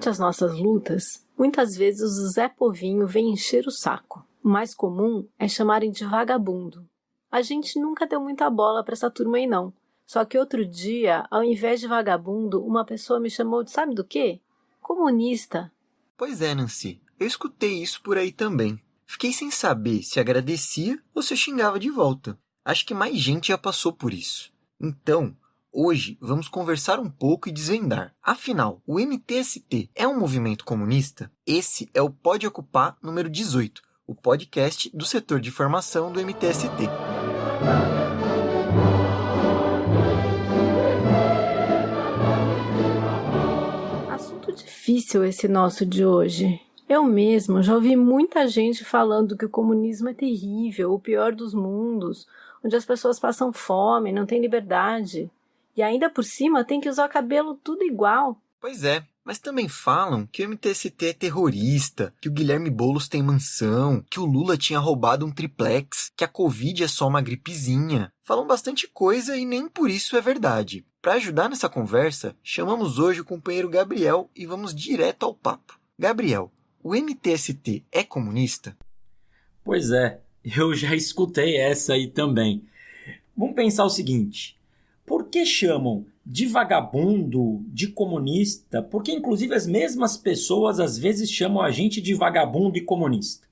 Durante as nossas lutas, muitas vezes o Zé Povinho vem encher o saco. O mais comum é chamarem de vagabundo. A gente nunca deu muita bola para essa turma aí não. Só que outro dia, ao invés de vagabundo, uma pessoa me chamou de sabe do quê? Comunista. Pois é, Nancy. Eu escutei isso por aí também. Fiquei sem saber se agradecia ou se xingava de volta. Acho que mais gente já passou por isso. Então, hoje vamos conversar um pouco e desvendar. Afinal, o MTST é um movimento comunista? Esse é o Pode Ocupar número 18, o podcast do setor de formação do MTST. Assunto difícil esse nosso de hoje. Eu mesmo já ouvi muita gente falando que o comunismo é terrível, o pior dos mundos, onde as pessoas passam fome, não têm liberdade. E ainda por cima tem que usar cabelo tudo igual. Pois é, mas também falam que o MTST é terrorista, que o Guilherme Boulos tem mansão, que o Lula tinha roubado um triplex, que a Covid é só uma gripezinha. Falam bastante coisa e nem por isso é verdade. Para ajudar nessa conversa, chamamos hoje o companheiro Gabriel e vamos direto ao papo. Gabriel, o MTST é comunista? Pois é, eu já escutei essa aí também. Vamos pensar o seguinte, por que chamam de vagabundo, de comunista? Porque inclusive as mesmas pessoas às vezes chamam a gente de vagabundo e comunista.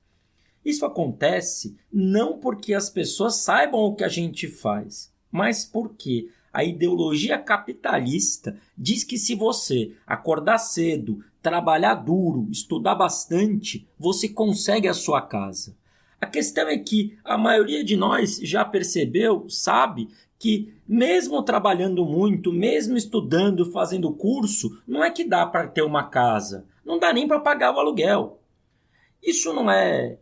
Isso acontece não porque as pessoas saibam o que a gente faz, mas porque a ideologia capitalista diz que se você acordar cedo, trabalhar duro, estudar bastante, você consegue a sua casa. A questão é que a maioria de nós já percebeu, sabe, que mesmo trabalhando muito, mesmo estudando, fazendo curso, não é que dá para ter uma casa, não dá nem para pagar o aluguel. Isso não é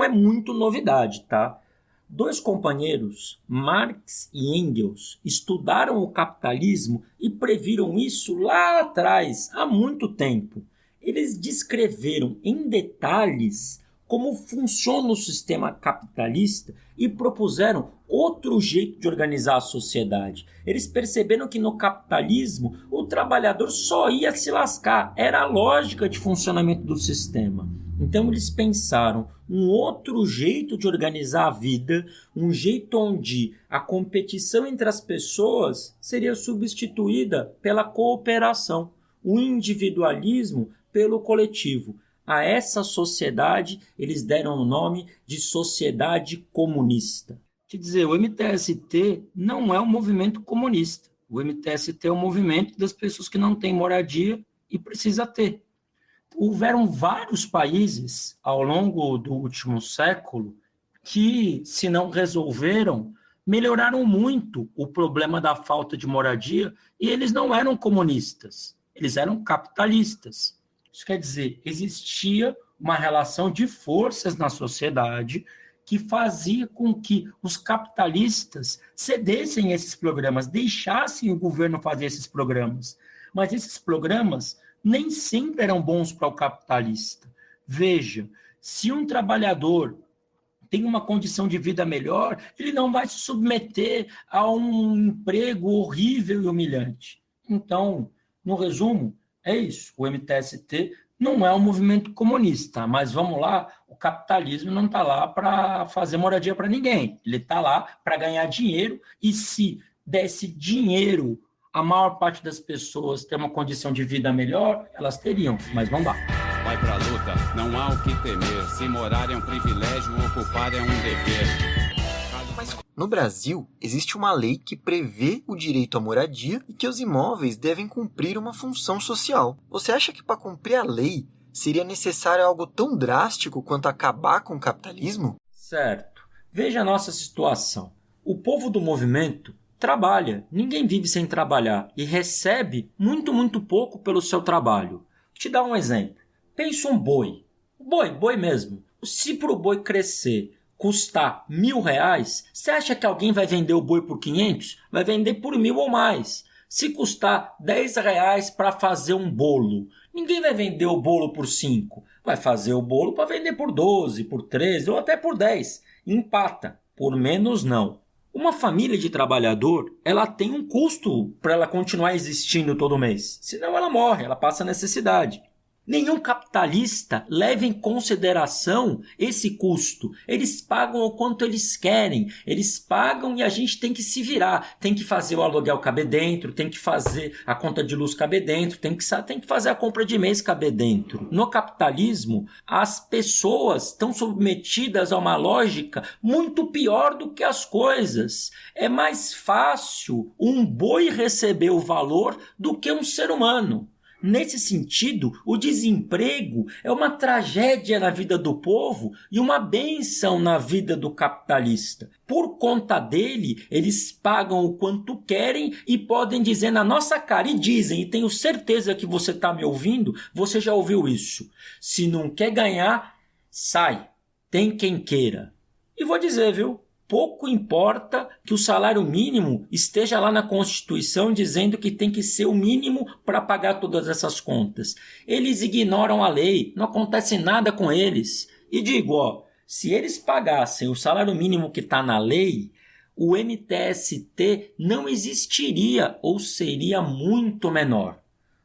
muito novidade, tá? Dois companheiros, Marx e Engels, estudaram o capitalismo e previram isso lá atrás, há muito tempo. Eles descreveram em detalhes como funciona o sistema capitalista e propuseram outro jeito de organizar a sociedade. Eles perceberam que no capitalismo o trabalhador só ia se lascar, era a lógica de funcionamento do sistema. Então eles pensaram um outro jeito de organizar a vida, um jeito onde a competição entre as pessoas seria substituída pela cooperação, o individualismo pelo coletivo. A essa sociedade eles deram o nome de sociedade comunista. Quer dizer, o MTST não é um movimento comunista. O MTST é um movimento das pessoas que não têm moradia e precisa ter. Houveram vários países ao longo do último século que, se não resolveram, melhoraram muito o problema da falta de moradia e eles não eram comunistas, eles eram capitalistas. Isso quer dizer, existia uma relação de forças na sociedade que fazia com que os capitalistas cedessem esses programas, deixassem o governo fazer esses programas. Mas esses programas nem sempre eram bons para o capitalista. Veja, se um trabalhador tem uma condição de vida melhor, ele não vai se submeter a um emprego horrível e humilhante. Então, no resumo, é isso. O MTST não é um movimento comunista, mas vamos lá, o capitalismo não está lá para fazer moradia para ninguém. Ele está lá para ganhar dinheiro e se desse dinheiro a maior parte das pessoas ter uma condição de vida melhor, elas teriam, mas vamos lá. Vai pra luta, não há o que temer. Se morar é um privilégio, ocupar é um dever. Mas no Brasil, existe uma lei que prevê o direito à moradia e que os imóveis devem cumprir uma função social. Você acha que para cumprir a lei seria necessário algo tão drástico quanto acabar com o capitalismo? Certo. Veja a nossa situação. O povo do movimento trabalha, ninguém vive sem trabalhar e recebe muito pouco pelo seu trabalho. Vou te dar um exemplo. Pensa um boi. Boi mesmo. Se para o boi crescer custar R$1.000, você acha que alguém vai vender o boi por 500? Vai vender por 1.000 ou mais. Se custar R$10 para fazer um bolo, ninguém vai vender o bolo por 5. Vai fazer o bolo para vender por 12, por 13 ou até por 10. Empata. Por menos não. Uma família de trabalhador, ela tem um custo para ela continuar existindo todo mês. Senão ela morre, ela passa necessidade. Nenhum capitalista leva em consideração esse custo. Eles pagam o quanto eles querem. Eles pagam e a gente tem que se virar. Tem que fazer o aluguel caber dentro, tem que fazer a conta de luz caber dentro, tem que fazer a compra de mês caber dentro. No capitalismo, as pessoas estão submetidas a uma lógica muito pior do que as coisas. É mais fácil um boi receber o valor do que um ser humano. Nesse sentido, o desemprego é uma tragédia na vida do povo e uma bênção na vida do capitalista. Por conta dele, eles pagam o quanto querem e podem dizer na nossa cara, e dizem, e tenho certeza que você está me ouvindo, você já ouviu isso. Se não quer ganhar, sai. Tem quem queira. E vou dizer, viu? Pouco importa que o salário mínimo esteja lá na Constituição dizendo que tem que ser o mínimo para pagar todas essas contas. Eles ignoram a lei, não acontece nada com eles. E digo, se eles pagassem o salário mínimo que está na lei, o MTST não existiria ou seria muito menor.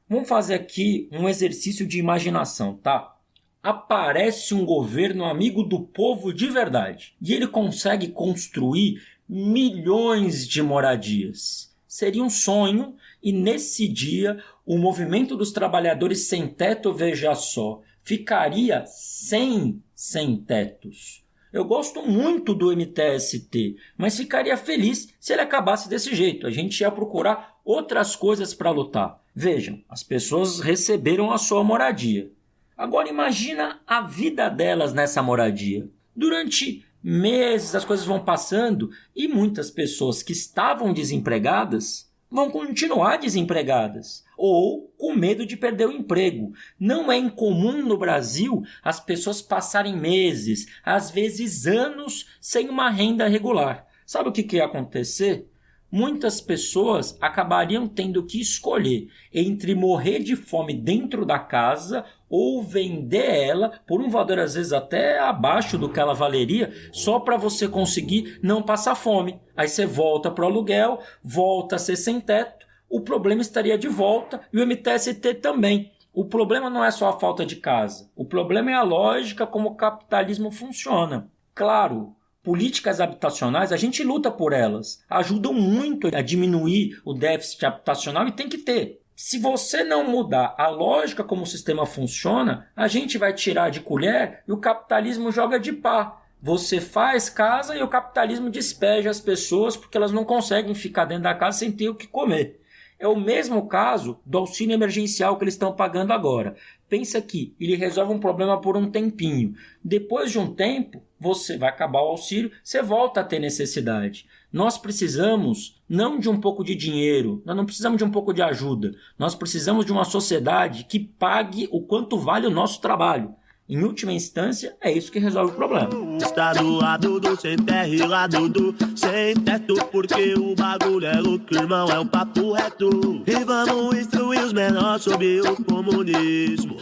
Vamos fazer aqui um exercício de imaginação, tá? Aparece um governo amigo do povo de verdade e ele consegue construir milhões de moradias. Seria um sonho e nesse dia o movimento dos trabalhadores sem teto, veja só, ficaria sem tetos. Eu gosto muito do MTST, mas ficaria feliz se ele acabasse desse jeito. A gente ia procurar outras coisas para lutar. Vejam, as pessoas receberam a sua moradia. Agora imagina a vida delas nessa moradia. Durante meses as coisas vão passando e muitas pessoas que estavam desempregadas vão continuar desempregadas ou com medo de perder o emprego. Não é incomum no Brasil as pessoas passarem meses, às vezes anos, sem uma renda regular. Sabe o que ia acontecer? Muitas pessoas acabariam tendo que escolher entre morrer de fome dentro da casa ou vender ela por um valor às vezes até abaixo do que ela valeria, só para você conseguir não passar fome. Aí você volta para o aluguel, volta a ser sem teto, o problema estaria de volta e o MTST também. O problema não é só a falta de casa, o problema é a lógica como o capitalismo funciona. Claro, políticas habitacionais, a gente luta por elas, ajudam muito a diminuir o déficit habitacional e tem que ter. Se você não mudar a lógica como o sistema funciona, a gente vai tirar de colher e o capitalismo joga de pá. Você faz casa e o capitalismo despeja as pessoas porque elas não conseguem ficar dentro da casa sem ter o que comer. É o mesmo caso do auxílio emergencial que eles estão pagando agora. Pensa que ele resolve um problema por um tempinho. Depois de um tempo, você vai acabar o auxílio, você volta a ter necessidade. Nós precisamos não de um pouco de dinheiro, nós não precisamos de um pouco de ajuda. Nós precisamos de uma sociedade que pague o quanto vale o nosso trabalho. Em última instância, é isso que resolve o problema. Está do lado do sem terra e lado do sem teto, porque o bagulho é louco, irmão, é um papo reto. E vamos instruir os menores sobre o comunismo.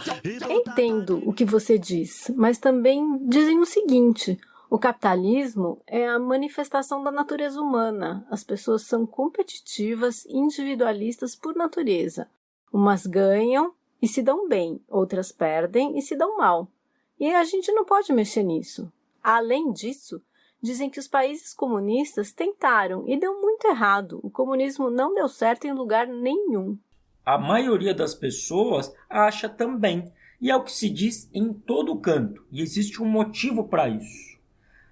Entendo o que você diz, mas também dizem o seguinte: o capitalismo é a manifestação da natureza humana. As pessoas são competitivas e individualistas por natureza. Umas ganham e se dão bem, outras perdem e se dão mal. E a gente não pode mexer nisso. Além disso, dizem que os países comunistas tentaram e deu muito errado. O comunismo não deu certo em lugar nenhum. A maioria das pessoas acha também. E é o que se diz em todo canto. E existe um motivo para isso.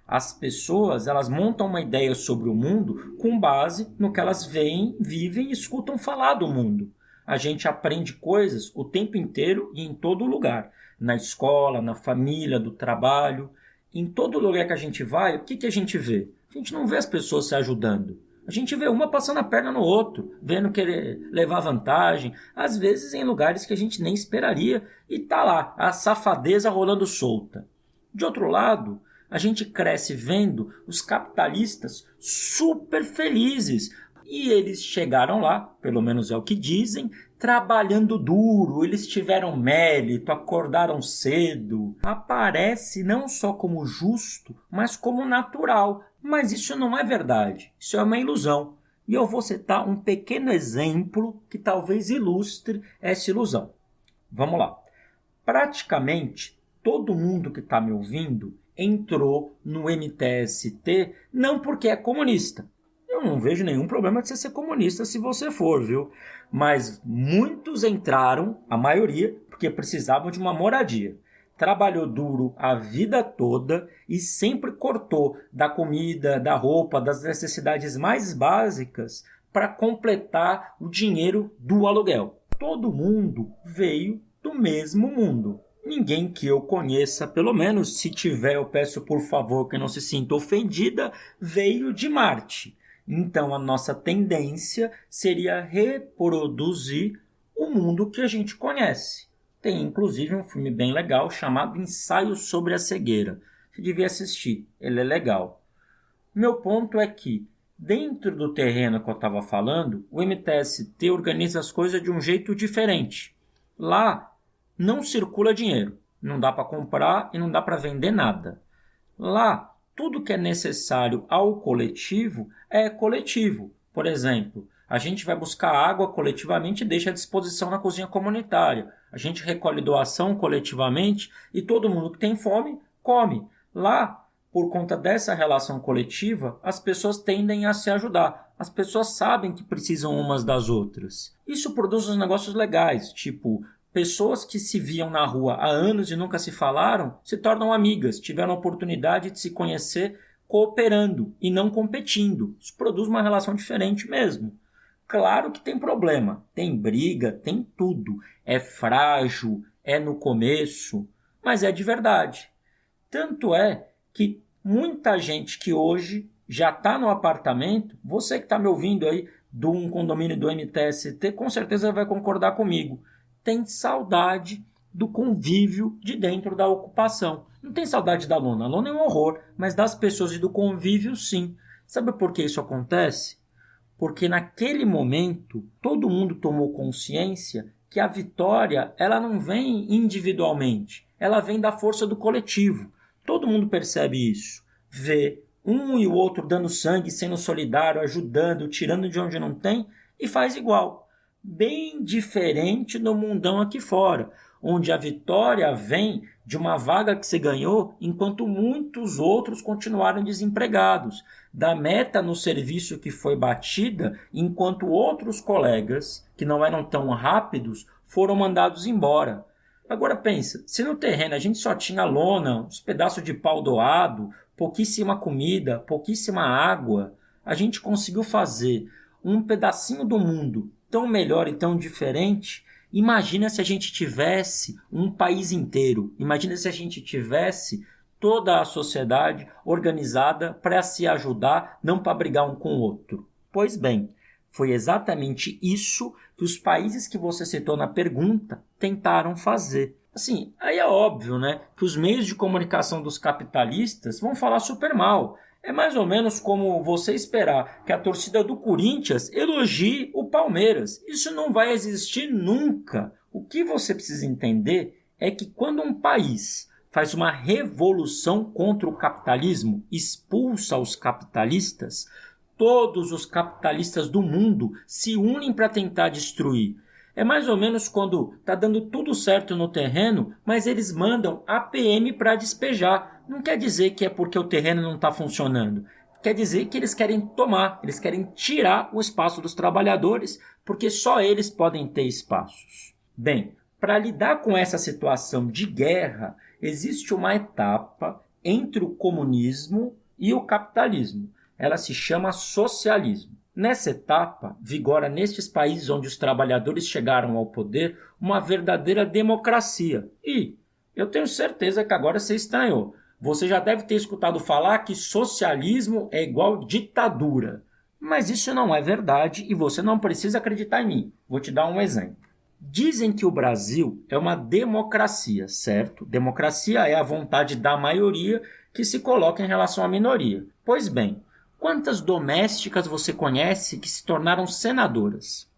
As pessoas, elas montam uma ideia sobre o mundo com base no que elas veem, vivem e escutam falar do mundo. A gente aprende coisas o tempo inteiro e em todo lugar. Na escola, na família, do trabalho. Em todo lugar que a gente vai, o que a gente vê? A gente não vê as pessoas se ajudando. A gente vê uma passando a perna no outro, vendo querer levar vantagem, às vezes em lugares que a gente nem esperaria, e tá lá, a safadeza rolando solta. De outro lado, a gente cresce vendo os capitalistas super felizes. E eles chegaram lá, pelo menos é o que dizem, trabalhando duro, eles tiveram mérito, acordaram cedo. Aparece não só como justo, mas como natural. Mas isso não é verdade, isso é uma ilusão. E eu vou citar um pequeno exemplo que talvez ilustre essa ilusão. Vamos lá. praticamente todo mundo que está me ouvindo entrou no MTST não porque é comunista. Eu não vejo nenhum problema de você ser comunista se você for, viu? Mas muitos entraram, a maioria, porque precisavam de uma moradia. Trabalhou duro a vida toda e sempre cortou da comida, da roupa, das necessidades mais básicas para completar o dinheiro do aluguel. Todo mundo veio do mesmo mundo. Ninguém que eu conheça, pelo menos, se tiver, eu peço por favor que não se sinta ofendida, veio de Marte. Então a nossa tendência seria reproduzir o mundo que a gente conhece. Tem inclusive um filme bem legal chamado Ensaio sobre a Cegueira. Você devia assistir, ele é legal. Meu ponto é que, dentro do terreno que eu estava falando, o MTST organiza as coisas de um jeito diferente. Lá não circula dinheiro, não dá para comprar e não dá para vender nada. Lá, tudo que é necessário ao coletivo é coletivo. Por exemplo, a gente vai buscar água coletivamente e deixa à disposição na cozinha comunitária. A gente recolhe doação coletivamente e todo mundo que tem fome come. Lá, por conta dessa relação coletiva, as pessoas tendem a se ajudar. As pessoas sabem que precisam umas das outras. Isso produz uns negócios legais, tipo, pessoas que se viam na rua há anos e nunca se falaram, se tornam amigas, tiveram a oportunidade de se conhecer cooperando e não competindo. Isso produz uma relação diferente mesmo. Claro que tem problema, tem briga, tem tudo. É frágil, é no começo, mas é de verdade. Tanto é que muita gente que hoje já está no apartamento, você que está me ouvindo aí de um condomínio do MTST, com certeza vai concordar comigo. Tem saudade do convívio de dentro da ocupação. Não tem saudade da lona. A lona é um horror, mas das pessoas e do convívio, sim. Sabe por que isso acontece? Porque naquele momento, todo mundo tomou consciência que a vitória ela não vem individualmente. Ela vem da força do coletivo. Todo mundo percebe isso. Vê um e o outro dando sangue, sendo solidário, ajudando, tirando de onde não tem e faz igual. Bem diferente no mundão aqui fora, onde a vitória vem de uma vaga que você ganhou enquanto muitos outros continuaram desempregados, da meta no serviço que foi batida enquanto outros colegas, que não eram tão rápidos, foram mandados embora. Agora pensa, se no terreno a gente só tinha lona, uns pedaços de pau doado, pouquíssima comida, pouquíssima água, a gente conseguiu fazer um pedacinho do mundo tão melhor e tão diferente. Imagina se a gente tivesse um país inteiro, imagina se a gente tivesse toda a sociedade organizada para se ajudar, não para brigar um com o outro. Pois bem, foi exatamente isso que os países que você citou na pergunta tentaram fazer. Assim, aí é óbvio, né, que os meios de comunicação dos capitalistas vão falar super mal. É mais ou menos como você esperar que a torcida do Corinthians elogie o Palmeiras. Isso não vai existir nunca. O que você precisa entender é que quando um país faz uma revolução contra o capitalismo, expulsa os capitalistas, todos os capitalistas do mundo se unem para tentar destruir. É mais ou menos quando está dando tudo certo no terreno, mas eles mandam a PM para despejar. Não quer dizer que é porque o terreno não está funcionando. Quer dizer que eles querem tomar, eles querem tirar o espaço dos trabalhadores, porque só eles podem ter espaços. Bem, para lidar com essa situação de guerra, existe uma etapa entre o comunismo e o capitalismo. Ela se chama socialismo. Nessa etapa, vigora nestes países onde os trabalhadores chegaram ao poder uma verdadeira democracia. E eu tenho certeza que agora você estranhou. Você já deve ter escutado falar que socialismo é igual ditadura. Mas isso não é verdade e você não precisa acreditar em mim. Vou te dar um exemplo. Dizem que o Brasil é uma democracia, certo? Democracia é a vontade da maioria que se coloca em relação à minoria. Pois bem, quantas domésticas você conhece que se tornaram senadoras?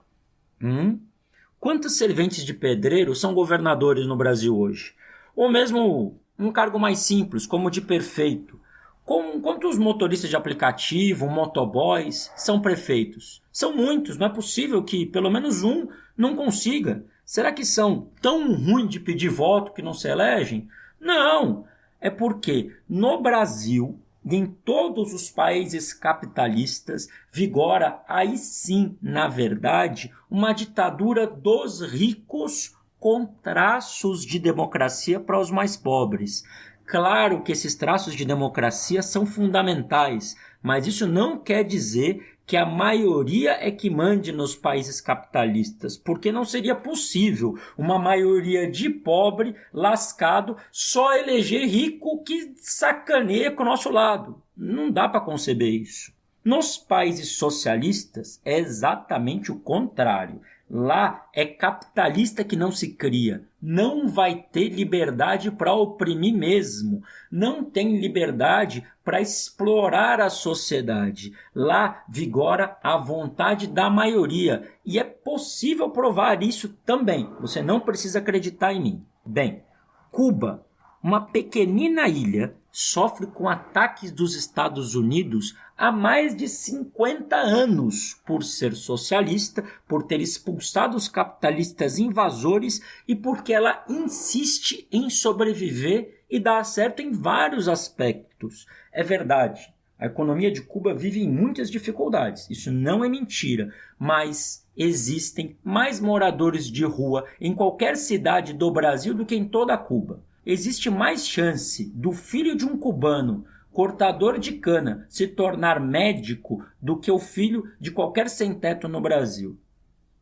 Quantos serventes de pedreiro são governadores no Brasil hoje? Ou mesmo um cargo mais simples, como o de prefeito. Quantos motoristas de aplicativo, motoboys, são prefeitos? São muitos, não é possível que pelo menos um não consiga. Será que são tão ruins de pedir voto que não se elegem? Não, é porque no Brasil e em todos os países capitalistas vigora aí sim, na verdade, uma ditadura dos ricos com traços de democracia para os mais pobres. Claro que esses traços de democracia são fundamentais, mas isso não quer dizer que a maioria é que mande nos países capitalistas, porque não seria possível uma maioria de pobre, lascado, só eleger rico que sacaneia com o nosso lado. Não dá para conceber isso. Nos países socialistas é exatamente o contrário. Lá é capitalista que não se cria, não vai ter liberdade para oprimir mesmo, não tem liberdade para explorar a sociedade. Lá vigora a vontade da maioria e é possível provar isso também, você não precisa acreditar em mim. Bem, Cuba, uma pequenina ilha, sofre com ataques dos Estados Unidos há mais de 50 anos por ser socialista, por ter expulsado os capitalistas invasores e porque ela insiste em sobreviver e dar certo em vários aspectos. É verdade, a economia de Cuba vive em muitas dificuldades, isso não é mentira, mas existem mais moradores de rua em qualquer cidade do Brasil do que em toda Cuba. Existe mais chance do filho de um cubano, cortador de cana, se tornar médico do que o filho de qualquer sem-teto no Brasil.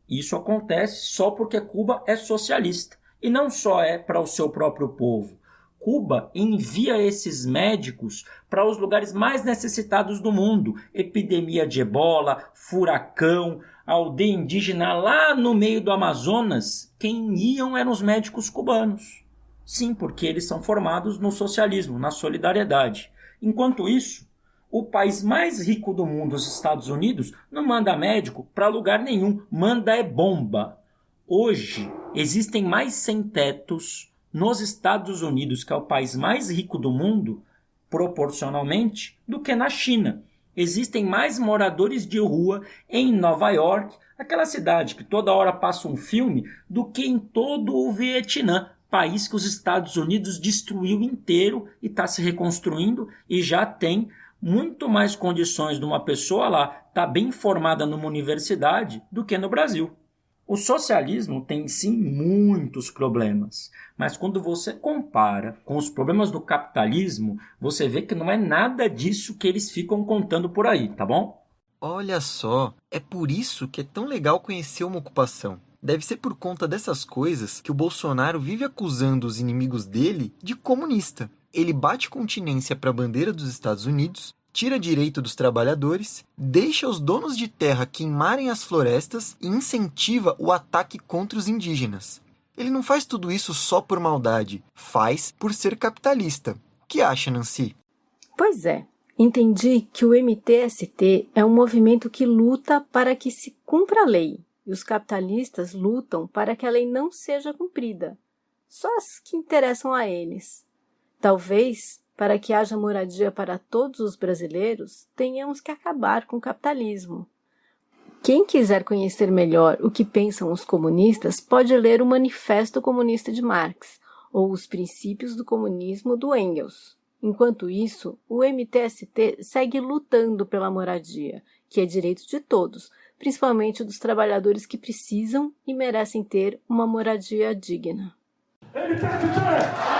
Isso acontece só porque Cuba é socialista e não só é para o seu próprio povo. Cuba envia esses médicos para os lugares mais necessitados do mundo. Epidemia de ebola, furacão, aldeia indígena lá no meio do Amazonas. Quem iam eram os médicos cubanos. Sim, porque eles são formados no socialismo, na solidariedade. Enquanto isso, o país mais rico do mundo, os Estados Unidos, não manda médico para lugar nenhum, manda é bomba. Hoje, existem mais sem-tetos nos Estados Unidos, que é o país mais rico do mundo, proporcionalmente, do que na China. Existem mais moradores de rua em Nova York, aquela cidade que toda hora passa um filme, do que em todo o Vietnã, país que os Estados Unidos destruiu inteiro e está se reconstruindo e já tem muito mais condições de uma pessoa lá estar bem formada numa universidade do que no Brasil. O socialismo tem sim muitos problemas, mas quando você compara com os problemas do capitalismo, você vê que não é nada disso que eles ficam contando por aí, tá bom? Olha só, é por isso que é tão legal conhecer uma ocupação. Deve ser por conta dessas coisas que o Bolsonaro vive acusando os inimigos dele de comunista. Ele bate continência para a bandeira dos Estados Unidos, tira direito dos trabalhadores, deixa os donos de terra queimarem as florestas e incentiva o ataque contra os indígenas. Ele não faz tudo isso só por maldade, faz por ser capitalista. O que acha, Nancy? Pois é, entendi que o MTST é um movimento que luta para que se cumpra a lei. E os capitalistas lutam para que a lei não seja cumprida, só as que interessam a eles. Talvez, para que haja moradia para todos os brasileiros, tenhamos que acabar com o capitalismo. Quem quiser conhecer melhor o que pensam os comunistas pode ler o Manifesto Comunista de Marx ou os Princípios do Comunismo do Engels. Enquanto isso, o MTST segue lutando pela moradia, que é direito de todos, principalmente dos trabalhadores que precisam e merecem ter uma moradia digna. MTST!